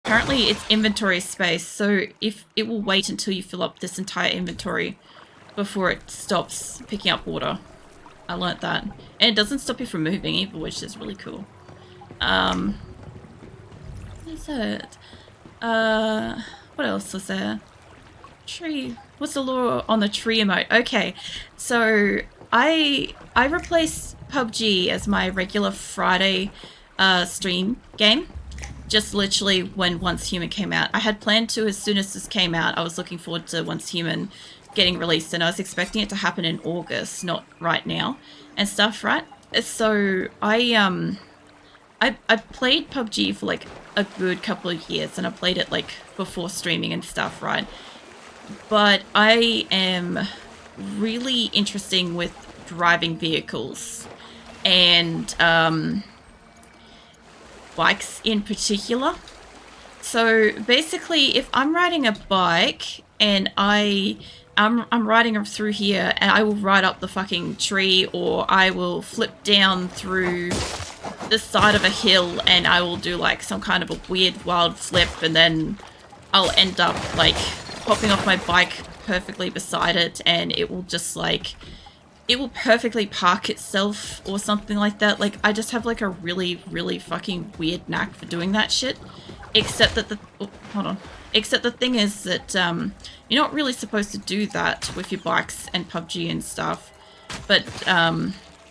apparently it's inventory space, so if it will wait until you fill up this entire inventory before it stops picking up water. I learnt that. And it doesn't stop you from moving either, which is really cool. What is it? What else was there? Tree. What's the lore on the tree emote? Okay, so I replaced PUBG as my regular Friday stream game. Just literally when Once Human came out. I had planned to as soon as this came out. I was looking forward to Once Human getting released, and I was expecting it to happen in August, not right now, and stuff, right? So I played PUBG for like a good couple of years, and I played it like before streaming and stuff, right? But I am really interested with driving vehicles and bikes in particular. So basically, if I'm riding a bike and I'm riding through here and I will ride up the fucking tree, or I will flip down through the side of a hill and I will do like some kind of a weird wild flip, and then I'll end up like hopping off my bike perfectly beside it, and it will just like, it will perfectly park itself or something like that. Like, I just have like a really, really fucking weird knack for doing that shit. Except that Except the thing is that you're not really supposed to do that with your bikes and PUBG and stuff. But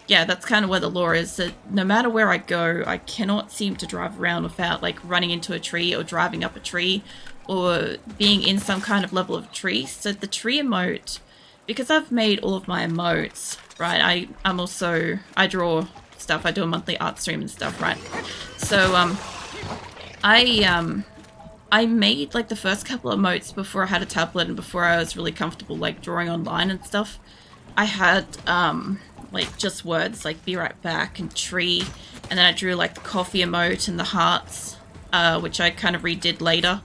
yeah, that's kind of where the lore is, that no matter where I go, I cannot seem to drive around without like running into a tree or driving up a tree or being in some kind of level of tree. So the tree emote, because I've made all of my emotes, right? I draw stuff. I do a monthly art stream and stuff, right? So I made like the first couple of emotes before I had a tablet and before I was really comfortable like drawing online and stuff. I had like just words like "be right back" and "tree," and then I drew like the coffee emote and the hearts, which I kind of redid later,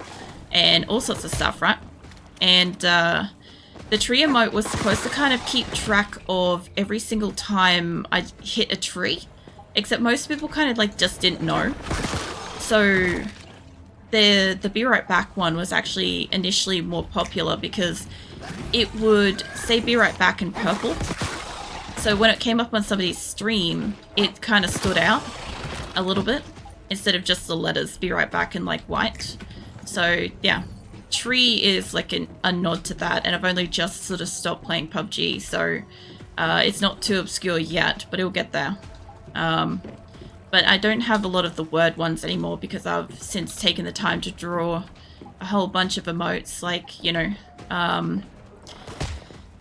and all sorts of stuff, right? And the tree emote was supposed to kind of keep track of every single time I hit a tree, except most people kind of like just didn't know. So the "be right back" one was actually initially more popular because it would say "be right back" in purple. So when it came up on somebody's stream, it kind of stood out a little bit instead of just the letters "be right back" in like white. So yeah, tree is like a nod to that, and I've only just sort of stopped playing PUBG, so it's not too obscure yet, but it'll get there. But I don't have a lot of the word ones anymore because I've since taken the time to draw a whole bunch of emotes, like, you know,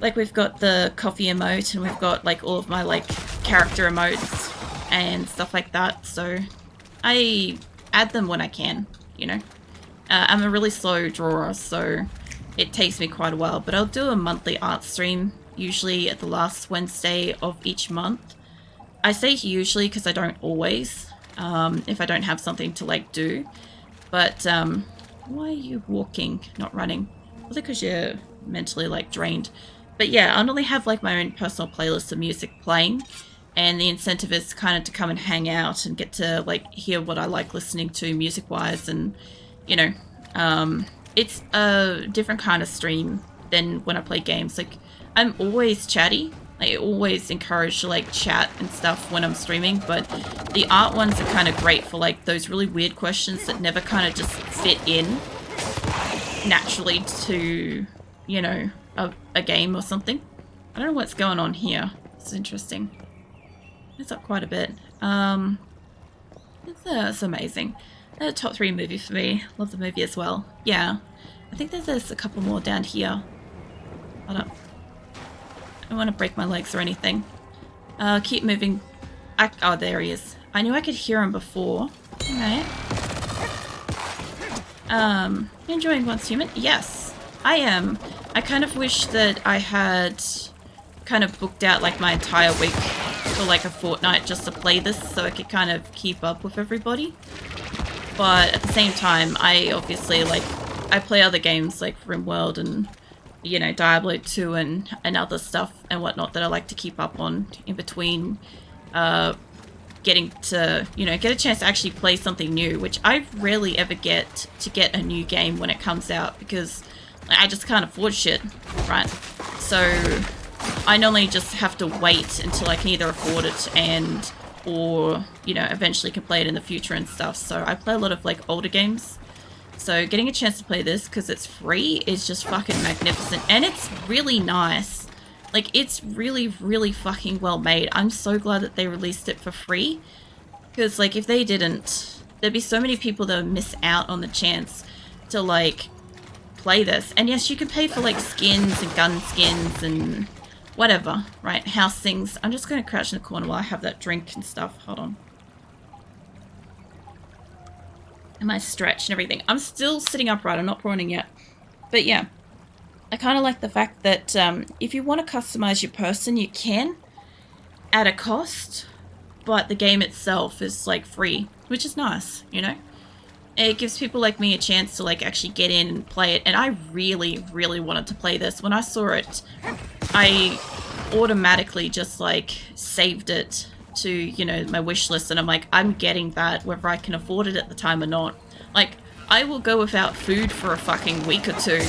like we've got the coffee emote and we've got like all of my like character emotes and stuff like that. So I add them when I can, you know. I'm a really slow drawer, so it takes me quite a while, but I'll do a monthly art stream, usually at the last Wednesday of each month. I say usually because I don't always, if I don't have something to like do. But why are you walking, not running? Was it because you're mentally like drained? But yeah, I only have like my own personal playlist of music playing, and the incentive is kind of to come and hang out and get to like hear what I like listening to music wise, and you know, it's a different kind of stream than when I play games. Like, I'm always chatty. I always encourage to like chat and stuff when I'm streaming, but the art ones are kind of great for like those really weird questions that never kind of just fit in naturally to, you know, a game or something. I don't know what's going on here. It's interesting. It's up quite a bit. It's amazing. A top 3 movie for me. Love the movie as well. Yeah. I think there's a couple more down here. Hold up. I don't want to break my legs or anything. Keep moving. Oh, there he is. I knew I could hear him before. Alright. Enjoying Once Human? Yes, I am. I kind of wish that I had kind of booked out like my entire week for like a fortnight just to play this so I could kind of keep up with everybody. But at the same time, I obviously like, I play other games like RimWorld and, you know, Diablo 2 and other stuff and whatnot that I like to keep up on in between getting to, you know, get a chance to actually play something new, which I rarely ever get to get a new game when it comes out because I just can't afford shit, right? So I normally just have to wait until I can either afford it or, you know, eventually can play it in the future and stuff. So I play a lot of like older games. So getting a chance to play this because it's free is just fucking magnificent. And it's really nice. Like, it's really, really fucking well made. I'm so glad that they released it for free. Because, like, if they didn't, there'd be so many people that would miss out on the chance to, like, play this. And yes, you can pay for, like, skins and gun skins and whatever, right? House things. I'm just going to crouch in the corner while I have that drink and stuff. Hold on. And my stretch and everything. I'm still sitting upright. I'm not prawning yet. But, yeah. I kind of like the fact that if you want to customize your person, you can at a cost, but the game itself is like free, which is nice, you know? It gives people like me a chance to like actually get in and play it, and I really, really wanted to play this. When I saw it, I automatically just like saved it to, you know, my wish list, and I'm like, I'm getting that whether I can afford it at the time or not. Like, I will go without food for a fucking week or two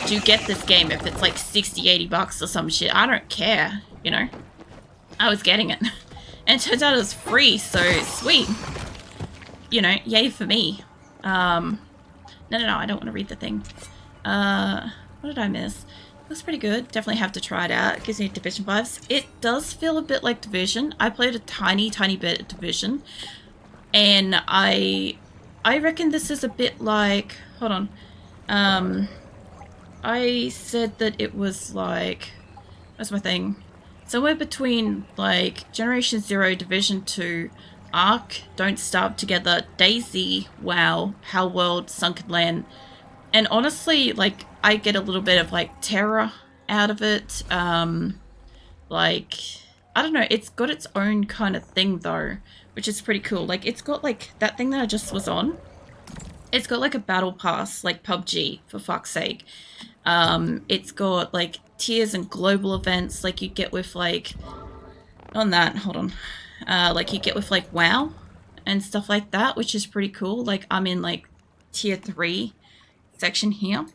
to get this game if it's like 60, 80 bucks or some shit. I don't care, you know? I was getting it. And it turns out it was free, so sweet. You know, yay for me. No, I don't want to read the thing. What did I miss? It looks pretty good. Definitely have to try it out. It gives me Division vibes. It does feel a bit like Division. I played a tiny, tiny bit of Division. And I reckon this is a bit like... Hold on. I said that it was like... What's my thing? Somewhere between, like, Generation 0, Division 2, Ark, Don't Starve Together, DayZ, WoW, Hell World, Sunken Land. And honestly, like, I get a little bit of, like, terror out of it. Like, I don't know, it's got its own kind of thing, though, which is pretty cool. Like, it's got, like, that thing that I just was on. It's got, like, a battle pass, like PUBG, for fuck's sake. It's got, like, tiers and global events like you get with, like, on that, hold on. Like you get with, like, WoW and stuff like that, which is pretty cool. Like, I'm in, like, tier 3 section here.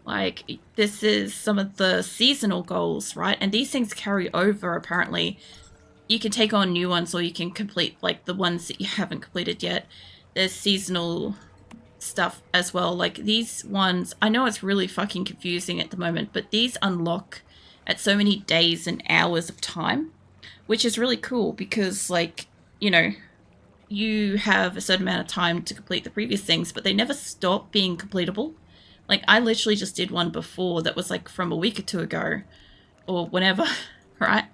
Like, this is some of the seasonal goals, right? And these things carry over, apparently. You can take on new ones, or you can complete, like, the ones that you haven't completed yet. There's seasonal stuff as well. Like, these ones, I know it's really fucking confusing at the moment, but these unlock at so many days and hours of time, which is really cool because, like, you know, you have a certain amount of time to complete the previous things, but they never stop being completable. Like, I literally just did one before that was, like, from a week or two ago, or whenever, right?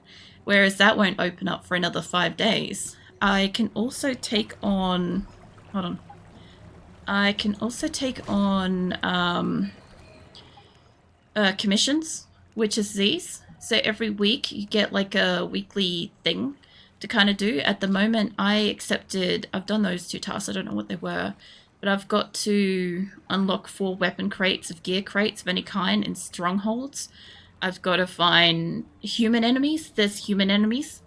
Whereas that won't open up for another 5 days. I can also take on... Hold on. I can also take on commissions, which is these. So every week you get like a weekly thing to kind of do. At the moment, I've done those 2 tasks. I don't know what they were, but I've got to unlock 4 weapon crates of gear crates of any kind in strongholds. I've got to find human enemies. There's human enemies.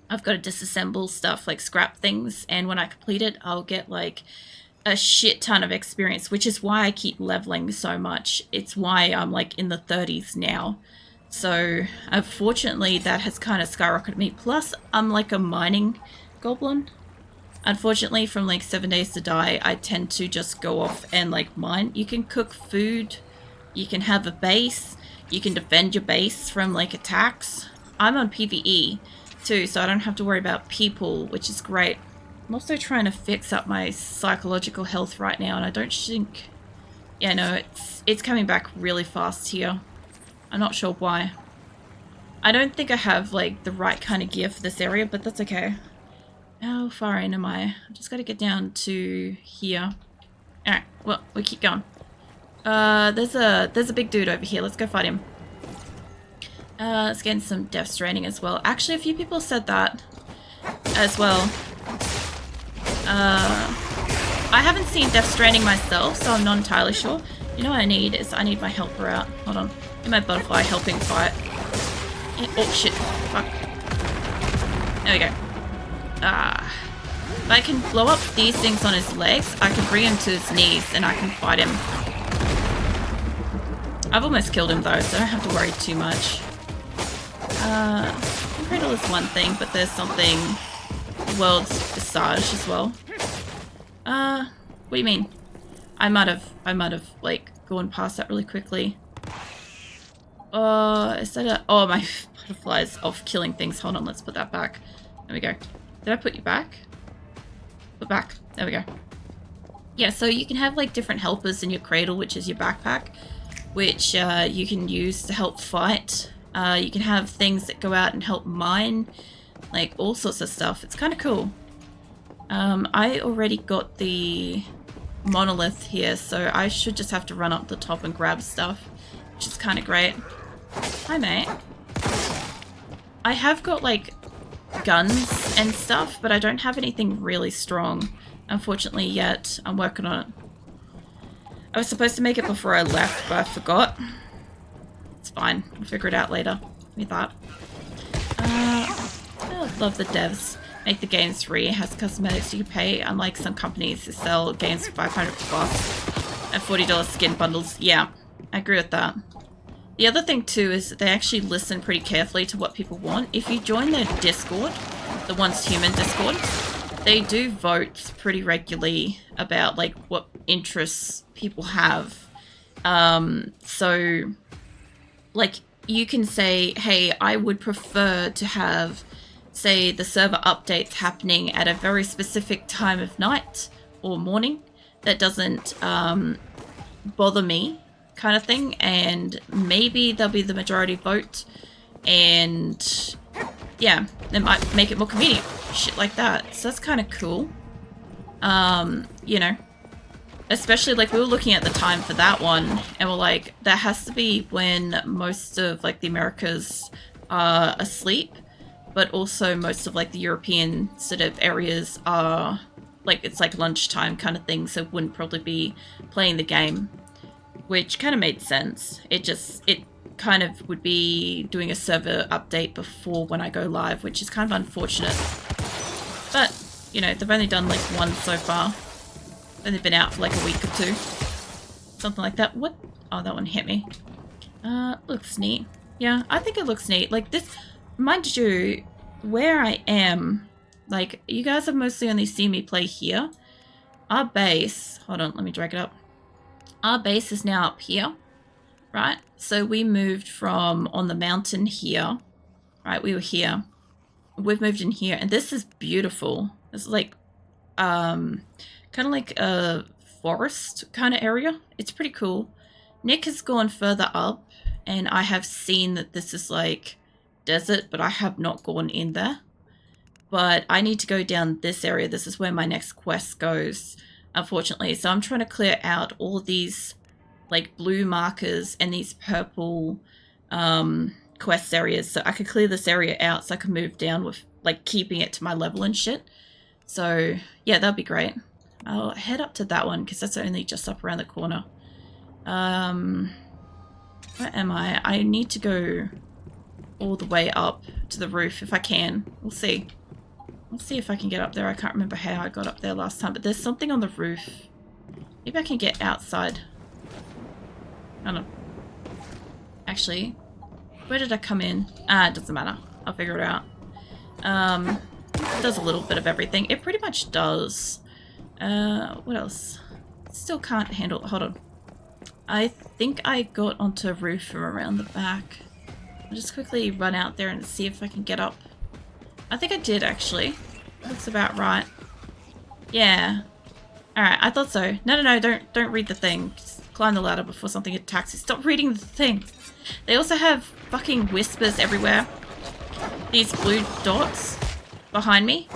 I've got to disassemble stuff like scrap things, and when I complete it, I'll get like a shit ton of experience, which is why I keep leveling so much. It's why I'm like in the 30s now. So unfortunately that has kind of skyrocketed me. Plus I'm like a mining goblin. Unfortunately, from like 7 Days to Die, I tend to just go off and like mine. You can cook food, you can have a base, you can defend your base from like attacks. I'm on PvE too, so I don't have to worry about people, which is great. I'm also trying to fix up my psychological health right now, and I don't think... Yeah, no, it's coming back really fast here. I'm not sure why. I don't think I have, like, the right kind of gear for this area, but that's okay. How far in am I? I've just got to get down to here. Alright, well, we keep going. There's a big dude over here. Let's go fight him. Let's get in some Death Stranding as well. Actually, a few people said that as well. I haven't seen Death Stranding myself, so I'm not entirely sure. You know what I need is I need my helper out. Hold on. Get my butterfly helping fight. Oh shit. Fuck. There we go. If I can blow up these things on his legs, I can bring him to his knees and I can fight him. I've almost killed him though, so I don't have to worry too much. Cradle is one thing, but there's something World's Visage as well. What do you mean? I might have like gone past that really quickly. Is that a... Oh, my butterflies off killing things. Hold on, let's put that back. There we go. Did I put you back? Put back. There we go. Yeah, so you can have like different helpers in your cradle, which is your backpack, which you can use to help fight. You can have things that go out and help mine, like all sorts of stuff. It's kind of cool. I already got the monolith here, so I should just have to run up the top and grab stuff, which is kind of great. Hi, mate. I have got like guns and stuff, but I don't have anything really strong, unfortunately, yet. I'm working on it. I was supposed to make it before I left, but I forgot. It's fine. I'll figure it out later. With that. I love the devs. Make the games free. It has cosmetics you can pay, unlike some companies who sell games for 500 plus and $40 skin bundles. Yeah, I agree with that. The other thing too is that they actually listen pretty carefully to what people want. If you join their Discord, the Once Human Discord, they do vote pretty regularly about like what interests people have. So like you can say, hey, I would prefer to have, say, the server updates happening at a very specific time of night or morning that doesn't bother me, kind of thing, and maybe there'll be the majority vote, and yeah, it might make it more convenient, shit like that. So that's kind of cool. You know, especially like we were looking at the time for that one and we're like, that has to be when most of like the Americas are asleep, but also most of like the European sort of areas are like, it's like lunchtime kind of thing, so wouldn't probably be playing the game, which kind of made sense. It kind of would be doing a server update before when I go live, which is kind of unfortunate. But, you know, they've only done like one so far. And they've been out for like a week or two. Something like that. What? Oh, that one hit me. Looks neat. Yeah, I think it looks neat. Like this, mind you, where I am, like, you guys have mostly only seen me play here. Our base, hold on, let me drag it up. Our base is now up here, right? So we moved from on the mountain here, right? We were here. We've moved in here, and this is beautiful. It's like, kind of like a forest kind of area. It's pretty cool. Nick has gone further up, and I have seen that this is like desert, but I have not gone in there. But I need to go down this area. This is where my next quest goes, unfortunately. So I'm trying to clear out all these like blue markers and these purple quest areas, so I could clear this area out so I can move down with like keeping it to my level and shit. So yeah, that'd be great. I'll head up to that one because that's only just up around the corner. Where am I? I need to go all the way up to the roof if I can. We'll see. We'll see if I can get up there. I can't remember how I got up there last time, but there's something on the roof. Maybe I can get outside. I don't know. Actually, where did I come in? It doesn't matter. I'll figure it out. It does a little bit of everything. It pretty much does. What else? Still can't handle... Hold on. I think I got onto a roof from around the back. I'll just quickly run out there and see if I can get up. I think I did, actually. Looks about right. Yeah. Alright, I thought so. No, don't read the thing. Just climb the ladder before something attacks you. Stop reading the thing. They also have fucking whispers everywhere. These blue dots behind me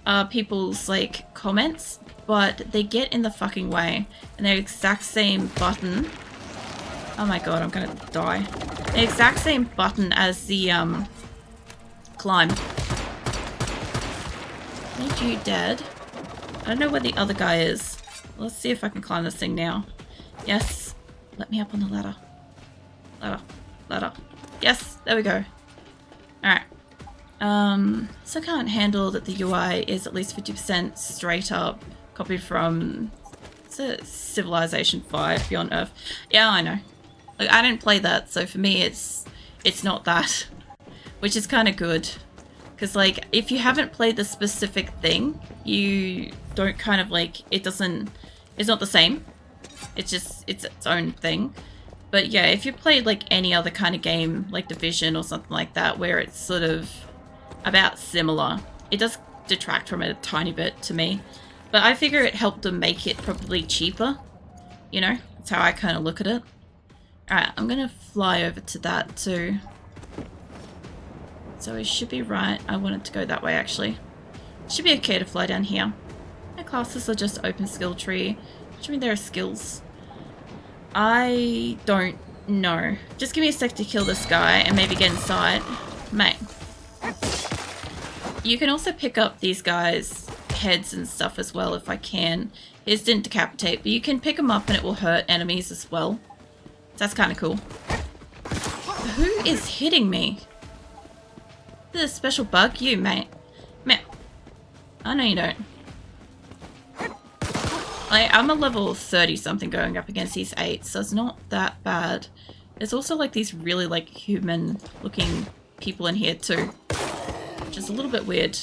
are people's, like, comments, but they get in the fucking way. And they're the exact same button. Oh my god, I'm gonna die. The exact same button as the, climb. Made you dead. I don't know where the other guy is. Let's see if I can climb this thing now. Yes. Let me up on the ladder. Ladder. Yes, there we go. Alright. So I can't handle that the UI is at least 50% straight up copied from Civilization 5 Beyond Earth. Yeah, I know. Like, I didn't play that, so for me it's not that, which is kind of good. Because, like, if you haven't played the specific thing, you don't kind of, like, it's not the same. It's just, it's its own thing. But yeah, if you played, like, any other kind of game, like Division or something like that, where it's sort of about similar, it does detract from it a tiny bit to me. But I figure it helped them make it probably cheaper. You know, that's how I kind of look at it. Alright, I'm gonna fly over to that too. So it should be right. I wanted to go that way, actually. It should be okay to fly down here. My classes are just open skill tree. Which means there are skills. I don't know. Just give me a sec to kill this guy and maybe get inside. Mate. You can also pick up these guys' heads and stuff as well if I can. His didn't decapitate, but you can pick them up and it will hurt enemies as well. So that's kind of cool. Who is hitting me? Is this a special bug? You, mate. Mate. I know you don't. Like, I'm a level 30 something going up against these 8, so it's not that bad. There's also like these really like human looking people in here too, which is a little bit weird.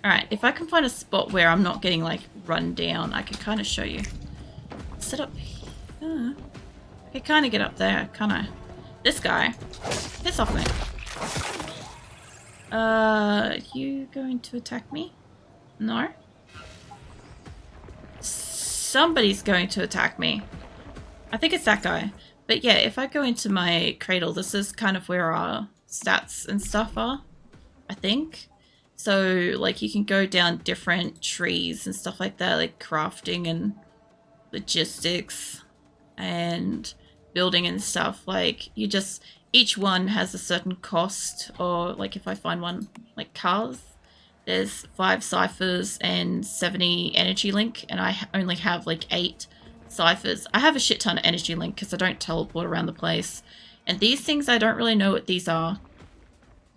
Alright, if I can find a spot where I'm not getting like run down, I could kind of show you. Set up here. I could kind of get up there, can't I? This guy. Piss off, mate. You going to attack me? No? Somebody's going to attack me. I think it's that guy. But yeah, if I go into my cradle, this is kind of where our stats and stuff are, I think. So, like, you can go down different trees and stuff like that, like crafting and logistics and building and stuff. Like, you just, each one has a certain cost, or like if I find one, like cars, there's 5 ciphers and 70 energy link, and I only have like 8 ciphers. I have a shit ton of energy link because I don't teleport around the place. And these things, I don't really know what these are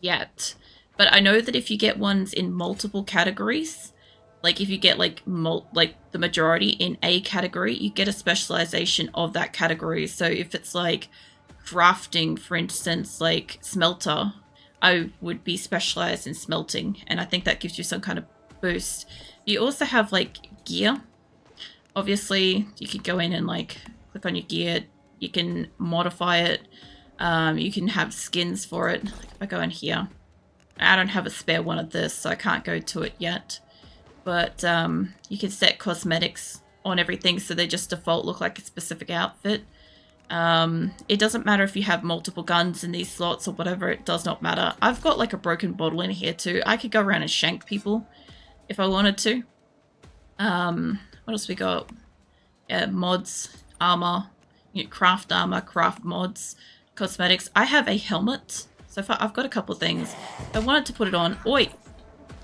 yet. But I know that if you get ones in multiple categories, like if you get like the majority in a category, you get a specialization of that category. So if it's like crafting, for instance, like smelter, I would be specialized in smelting, and I think that gives you some kind of boost. You also have like gear. Obviously, you could go in and like click on your gear. You can modify it. You can have skins for it. Like if I go in here, I don't have a spare one of this, so I can't go to it yet. But you can set cosmetics on everything, so they just default look like a specific outfit. It doesn't matter if you have multiple guns in these slots or whatever, it does not matter. I've got like a broken bottle in here too. I could go around and shank people if I wanted to. What else we got? Mods, armor, craft armor, craft mods, cosmetics. I have a helmet. So far, I've got a couple of things. I wanted to put it on. Oi!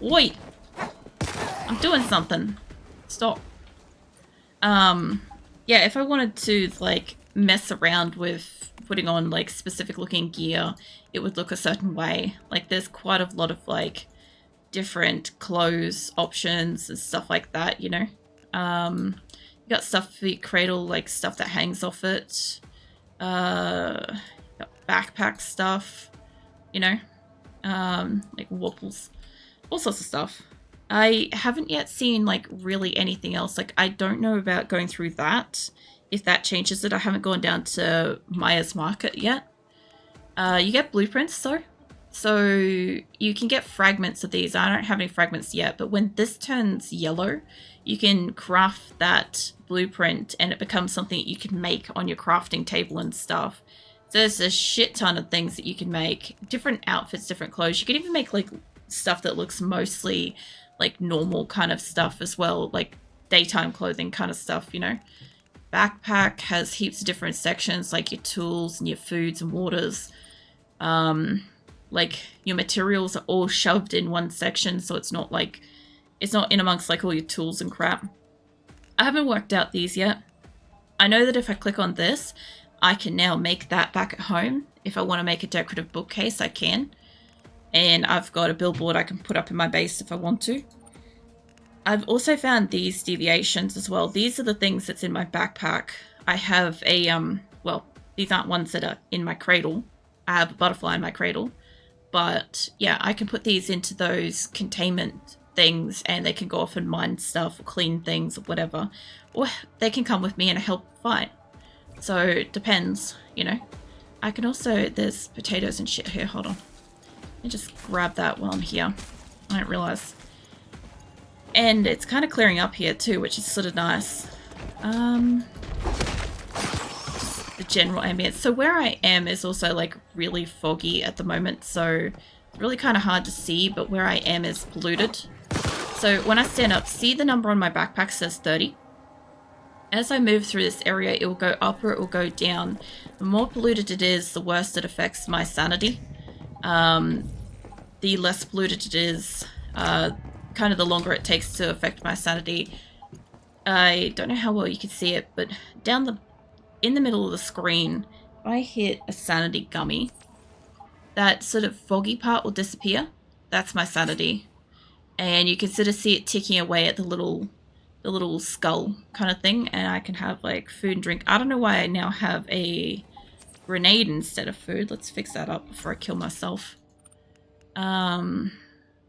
Oi! I'm doing something. Stop. Yeah, if I wanted to, like, mess around with putting on, like, specific looking gear, it would look a certain way. Like, there's quite a lot of, like, different clothes options and stuff like that, you know? You got stuff for your cradle, like, stuff that hangs off it. Got backpack stuff. You know, like waffles, all sorts of stuff. I haven't yet seen like really anything else. Like I don't know about going through that, if that changes it. I haven't gone down to Maya's Market yet. You get blueprints though. So you can get fragments of these. I don't have any fragments yet, but when this turns yellow, you can craft that blueprint and it becomes something that you can make on your crafting table and stuff. So there's a shit ton of things that you can make. Different outfits, different clothes. You can even make like stuff that looks mostly like normal kind of stuff as well. Like daytime clothing kind of stuff, you know. Backpack has heaps of different sections, like your tools and your foods and waters. Like your materials are all shoved in one section, so it's not like, it's not in amongst like all your tools and crap. I haven't worked out these yet. I know that if I click on this, I can now make that back at home. If I want to make a decorative bookcase, I can. And I've got a billboard I can put up in my base if I want to. I've also found these deviations as well. These are the things that's in my backpack. I have a, well, these aren't ones that are in my cradle. I have a butterfly in my cradle. But yeah, I can put these into those containment things and they can go off and mine stuff or clean things or whatever. Or they can come with me and help fight. So it depends, you know. I can also, there's potatoes and shit here, hold on. Let me just grab that while I'm here. I didn't realise. And it's kind of clearing up here too, which is sort of nice. Just the general ambience. So where I am is also like really foggy at the moment, so it's really kind of hard to see, but where I am is polluted. So when I stand up, see the number on my backpack says 30. As I move through this area, it will go up or it will go down. The more polluted it is, the worse it affects my sanity. The less polluted it is, kind of the longer it takes to affect my sanity. I don't know how well you can see it, but in the middle of the screen, if I hit a sanity gummy, that sort of foggy part will disappear. That's my sanity. And you can sort of see it ticking away at the little skull kind of thing, and I can have like food and drink. I don't know why I now have a grenade instead of food. Let's fix that up before I kill myself.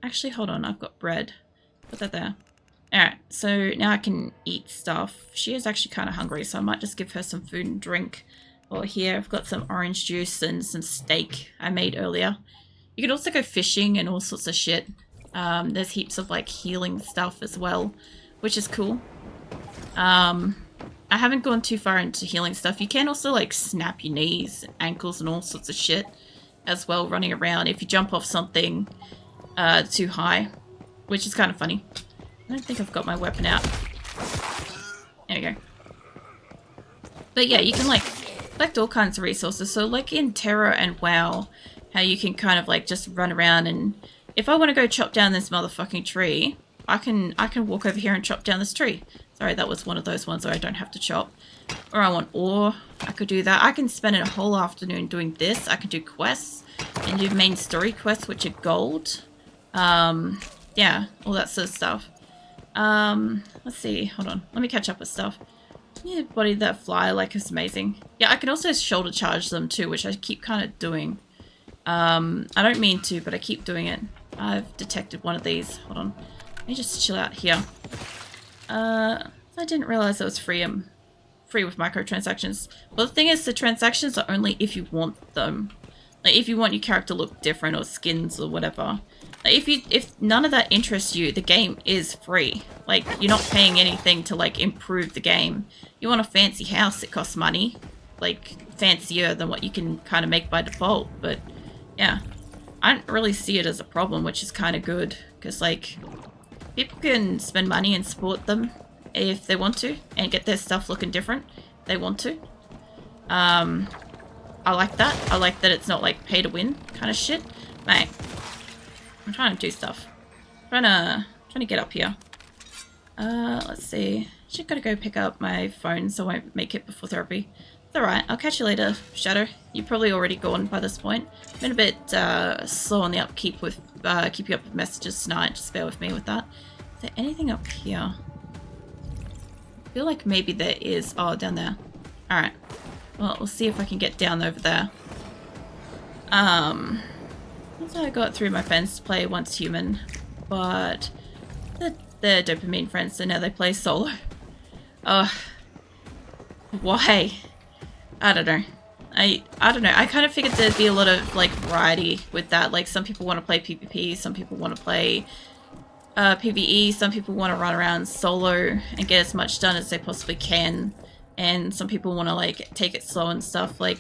Actually, hold on, I've got bread. Put that there. Alright, so now I can eat stuff. She is actually kind of hungry, so I might just give her some food and drink. Or here, I've got some orange juice and some steak I made earlier. You can also go fishing and all sorts of shit. There's heaps of like healing stuff as well, which is cool. I haven't gone too far into healing stuff. You can also like snap your knees, ankles and all sorts of shit as well running around if you jump off something too high, which is kind of funny. I don't think I've got my weapon out. There we go. But yeah, you can like collect all kinds of resources. So like in Terra and WoW, how you can kind of like just run around, and if I want to go chop down this motherfucking tree, I can walk over here and chop down this tree. Sorry, that was one of those ones where I don't have to chop. Or I want ore, I could do that. I can spend a whole afternoon doing this. I can do quests and do main story quests, which are gold. Yeah, all that sort of stuff. Let's see, hold on. Let me catch up with stuff. Yeah, body that fly like is amazing. Yeah, I can also shoulder charge them too, which I keep kind of doing. I don't mean to, but I keep doing it. I've detected one of these. Hold on. Let me just chill out here. I didn't realize it was free with microtransactions. Well, the thing is, the transactions are only if you want them. Like, if you want your character to look different or skins or whatever. Like, if none of that interests you, the game is free. Like, you're not paying anything to, like, improve the game. You want a fancy house, it costs money. Like, fancier than what you can kind of make by default. But, yeah. I don't really see it as a problem, which is kind of good. Because, like, people can spend money and support them if they want to. And get their stuff looking different if they want to. I like that. I like that it's not, like, pay to win kind of shit. Mate. I'm trying to do stuff. Trying to get up here. Let's see. Just gotta go pick up my phone so I won't make it before therapy. It's alright. I'll catch you later, Shadow. You're probably already gone by this point. Been a bit slow on the upkeep with keeping up with messages tonight. Just bear with me with that. Is there anything up here? I feel like maybe there is. Oh, down there. Alright. Well, we'll see if I can get down over there. Once I got through my friends to play Once Human, but they're dopamine friends, so now they play solo. Oh, why? I don't know. I don't know. I kind of figured there'd be a lot of like variety with that. Like some people want to play PvP, some people want to play PvE, some people want to run around solo and get as much done as they possibly can, and some people want to like take it slow and stuff. Like,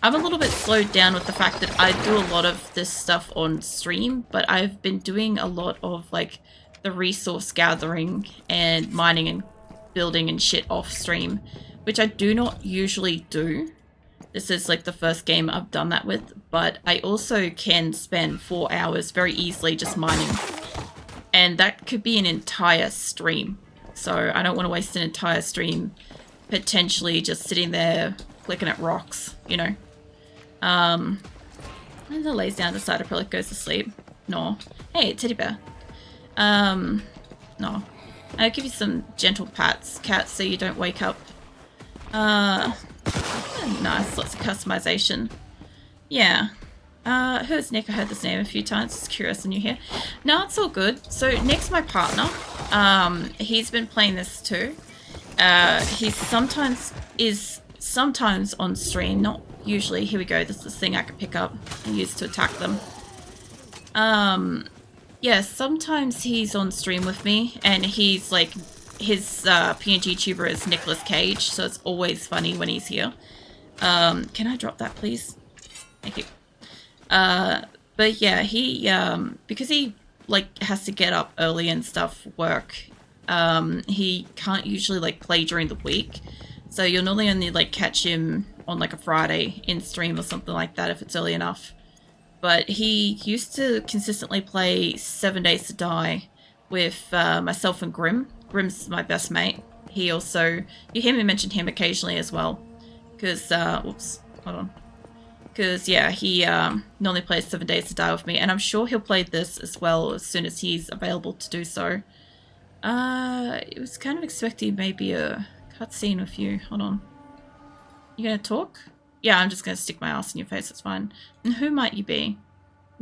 I'm a little bit slowed down with the fact that I do a lot of this stuff on stream, but I've been doing a lot of like the resource gathering and mining and building and shit off stream, which I do not usually do. This is like the first game I've done that with, but I also can spend 4 hours very easily just mining. And that could be an entire stream. So I don't want to waste an entire stream potentially just sitting there clicking at rocks, you know. And it lays down the side, it probably goes to sleep. No. Hey, teddy bear. No. I'll give you some gentle pats, cat, so you don't wake up. Nice, lots of customization. Yeah. Who's Nick? I heard this name a few times. Just curious and you here. No, it's all good. So Nick's my partner. He's been playing this too. He sometimes on stream, not usually. Here we go. This is the thing I can pick up and use to attack them. Yeah, sometimes he's on stream with me, and he's like, his PNG tuber is Nicolas Cage, so it's always funny when he's here. Can I drop that, please? Thank you. But yeah, he, because he, like, has to get up early and stuff for work, he can't usually, like, play during the week. So you'll normally only, like, catch him on, like, a Friday in stream or something like that if it's early enough. But he used to consistently play 7 Days to Die with myself and Grim. Grim's my best mate. He also, you hear me mention him occasionally as well. Because, whoops, hold on. Because, yeah, he normally plays 7 Days to Die with me. And I'm sure he'll play this as well as soon as he's available to do so. It was kind of expecting maybe a cutscene with you. Hold on. You gonna talk? Yeah, I'm just gonna stick my ass in your face, it's fine. And who might you be?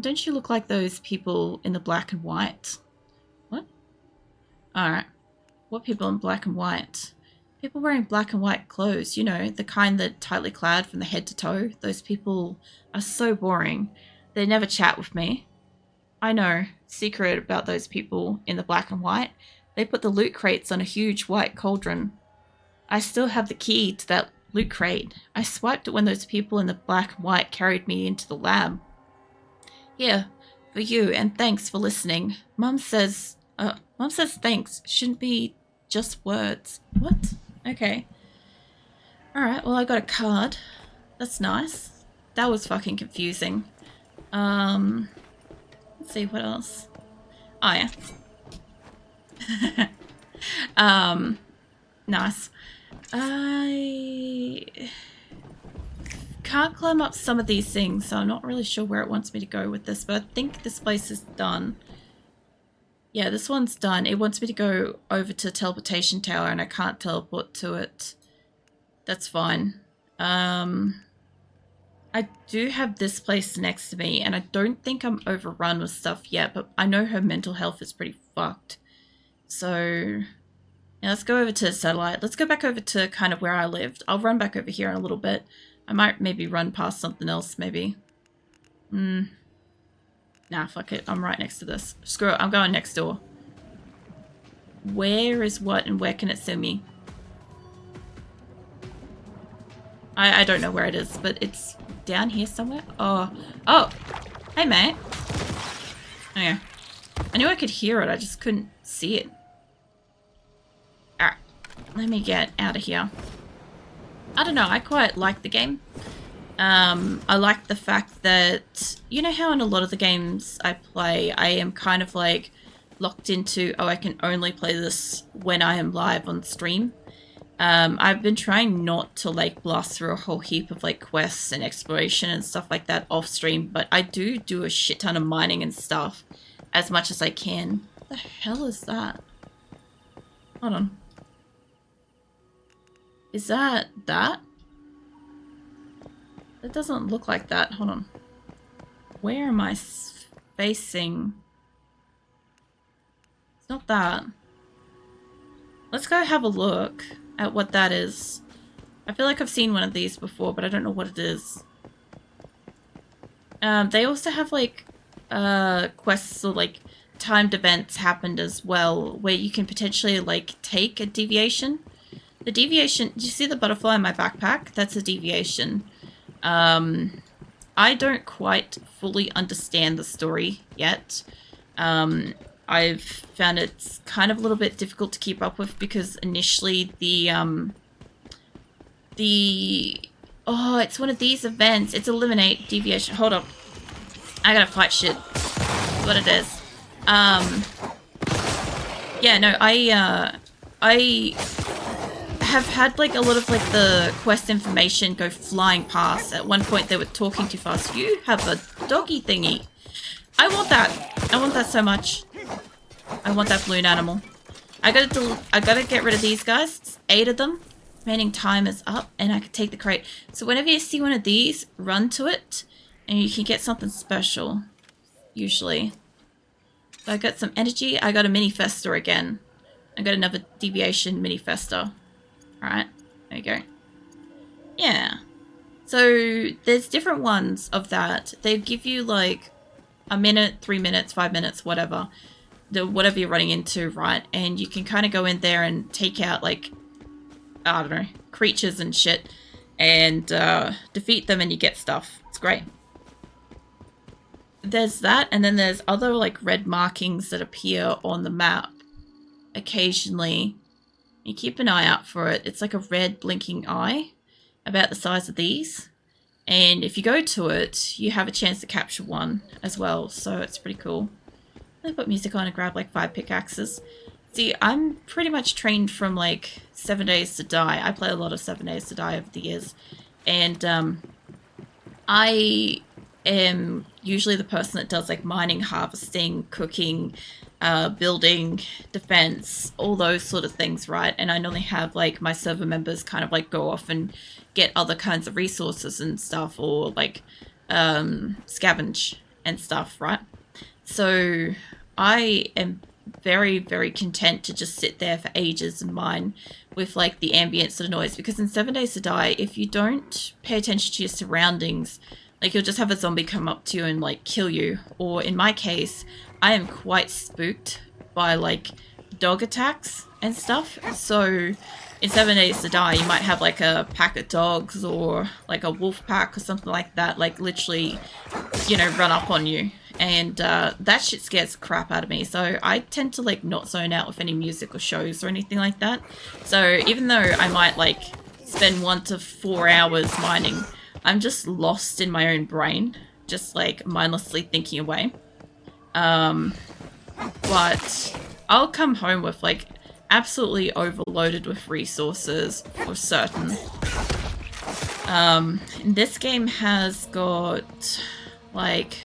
Don't you look like those people in the black and white? What? Alright. What people in black and white? People wearing black and white clothes, you know, the kind that tightly clad from the head to toe. Those people are so boring. They never chat with me. I know. Secret about those people in the black and white. They put the loot crates on a huge white cauldron. I still have the key to that loot crate. I swiped it when those people in the black and white carried me into the lab. Here, for you, and thanks for listening. Mum says thanks. Shouldn't be just words. What? Okay. Alright, well I got a card. That's nice. That was fucking confusing. Let's see, what else? Oh yeah. Nice. I can't climb up some of these things, so I'm not really sure where it wants me to go with this, but I think this place is done. Yeah, this one's done. It wants me to go over to teleportation tower, and I can't teleport to it. That's fine. I do have this place next to me, and I don't think I'm overrun with stuff yet, but I know her mental health is pretty fucked. So yeah, let's go over to the satellite. Let's go back over to kind of where I lived. I'll run back over here in a little bit. I might maybe run past something else, maybe. Nah, fuck it. I'm right next to this. Screw it. I'm going next door. Where is what and where can it send me? I don't know where it is, but it's down here somewhere. Oh. Hey, mate. Oh, yeah. I knew I could hear it. I just couldn't see it. Alright. Let me get out of here. I don't know. I quite like the game. I like the fact that, you know how in a lot of the games I play, I am kind of like locked into, oh, I can only play this when I am live on stream. I've been trying not to like blast through a whole heap of like quests and exploration and stuff like that off stream, but I do a shit ton of mining and stuff as much as I can. What the hell is that? Hold on. Is that? It doesn't look like that. Hold on. Where am I facing? It's not that. Let's go have a look at what that is. I feel like I've seen one of these before, but I don't know what it is. They also have like quests or like timed events happened as well, where you can potentially like take a deviation. The deviation, do you see the butterfly in my backpack? That's a deviation. I don't quite fully understand the story yet. I've found it's kind of a little bit difficult to keep up with because initially it's one of these events. It's eliminate deviation. Hold up. I gotta fight shit. That's what it is. Yeah, no, I have had like a lot of like the quest information go flying past. At one point they were talking too fast. You have a doggy thingy. I want that. I want that so much. I want that balloon animal. I gotta get rid of these guys. It's 8 of them. Remaining time is up, and I can take the crate. So whenever you see one of these, run to it, and you can get something special. Usually. So I got some energy. I got a mini fester again. I got another deviation mini fester. Alright, there you go. Yeah. So there's different ones of that. They give you like a minute, 3 minutes, 5 minutes, whatever. Whatever you're running into, right? And you can kind of go in there and take out like, I don't know, creatures and shit. And defeat them and you get stuff. It's great. There's that, and then there's other like red markings that appear on the map occasionally. You keep an eye out for it. It's like a red blinking eye about the size of these, and if you go to it you have a chance to capture one as well, so it's pretty cool. I put music on and grab like 5 pickaxes. See, I'm pretty much trained from like 7 Days to Die. I play a lot of 7 Days to Die over the years, and I am usually the person that does like mining, harvesting, cooking, building, defense, all those sort of things, right? And I normally have like my server members kind of like go off and get other kinds of resources and stuff, or like scavenge and stuff, right? So I am very, very content to just sit there for ages and mine with like the ambient sort of noise, because in 7 Days to Die, if you don't pay attention to your surroundings, like you'll just have a zombie come up to you and like kill you. Or in my case, I am quite spooked by like dog attacks and stuff. So in 7 Days to Die, you might have like a pack of dogs or like a wolf pack or something like that, like literally, you know, run up on you. And that shit scares the crap out of me. So I tend to like not zone out with any music or shows or anything like that. So even though I might like spend 1 to 4 hours mining, I'm just lost in my own brain, just like mindlessly thinking away. But I'll come home with like absolutely overloaded with resources for certain. This game has got like